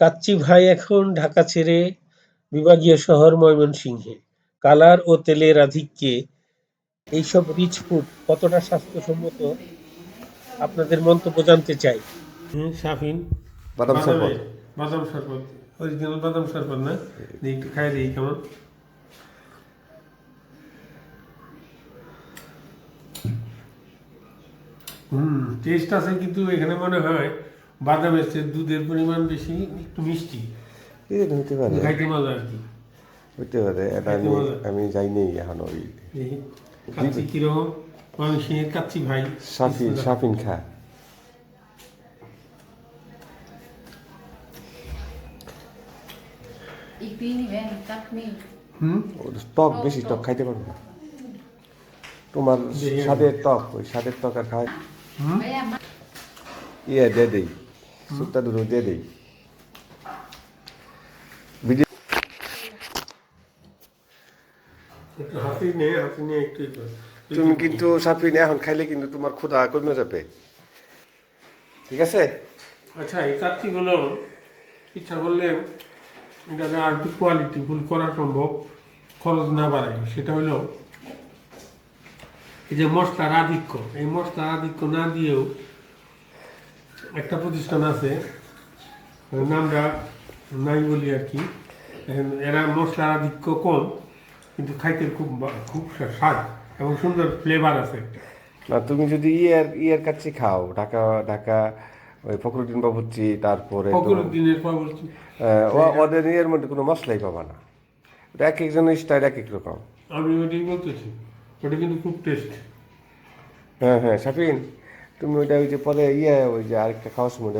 কাচ্চি ভাই এখন ঢাকা ছেড়ে বিভাগীয় শহর ময়মনসিংহে। কালার ও তেলের আধিক্যে এইসব রিচ ফুড কতটা স্বাস্থ্যসম্মত আপনাদের মন্তব্য জানতে চাই। শাফিন বাদাম শরবত। বাদাম শরবত, অরিজিনাল বাদাম শরবত না? একটু খাই দিই কেমন। টেস্ট আছে, কিন্তু এখানে মনে হয় বাদামের চেয়ে দুধের পরিমাণ বেশি, একটু মিষ্টি হতে পারে, খাইতে মজা আর কি। হতে পারে। এটা আমি যাইনি এখন ওই কাচ্চি কিরকম, ময়মনসিংহের কাচ্চি ভাই সাফিন খা। টক বেশি, টক খাইতে পারবো না। তোমার স্বাদের টক, ওই স্বাদের টক আর খাই। দিয়ে দেই, সুতা দুটো দিয়ে দেই। তুমি কিন্তু সাফিন এখন খাইলে কিন্তু তোমার ক্ষুধা কমে যাবে, ঠিক আছে? আচ্ছা, এই কাচ্চিগুলো ইচ্ছা করলে এটা আর একটু কোয়ালিটি ফুল করা সম্ভব, খরচ না বাড়ায়। সেটা হলো এই যে মশলার আধিক্য, এই মশলার আধিক্য না দিয়েও একটা প্রতিষ্ঠান আছে, নামটা নাই বলি আর কি। এরা মশলার আধিক্য কম, কিন্তু খাইতে খুব খুব স্বাদ এবং সুন্দর ফ্লেভার আছে একটা। না, তুমি যদি ইয়ার কাচ্চি খাও, ঢাকা ওই ফখরুদ্দিন বাবুর্চি, তারপরে ফখরুদ্দিনের বাবুর্চি, ওদের ইয়ের মধ্যে কোনো মশলাই পাবা না। ওটা এক একজনের স্টাইল এক এক রকম। আমি ওইটাই বলতেছি, ওটা কিন্তু খুব টেস্ট। হ্যাঁ হ্যাঁ সাফিন, তুমি ওইটা ওই যে পরে ওই যে আরেকটা খাওয়ার সময়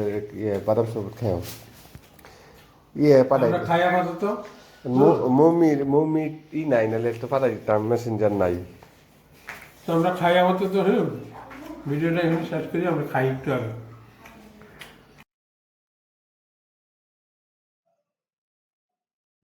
বাদাম শরবত খাও। পাঠাই খাই আপাতত মমির নাই, নাহলে একটা পাঠাই দিতাম, মেসেঞ্জার নাই। তো আমরা খাই আপাতত। হ্যাঁ, ভিডিওটা এখন শেষ করি, আমরা খাই একটু আগে।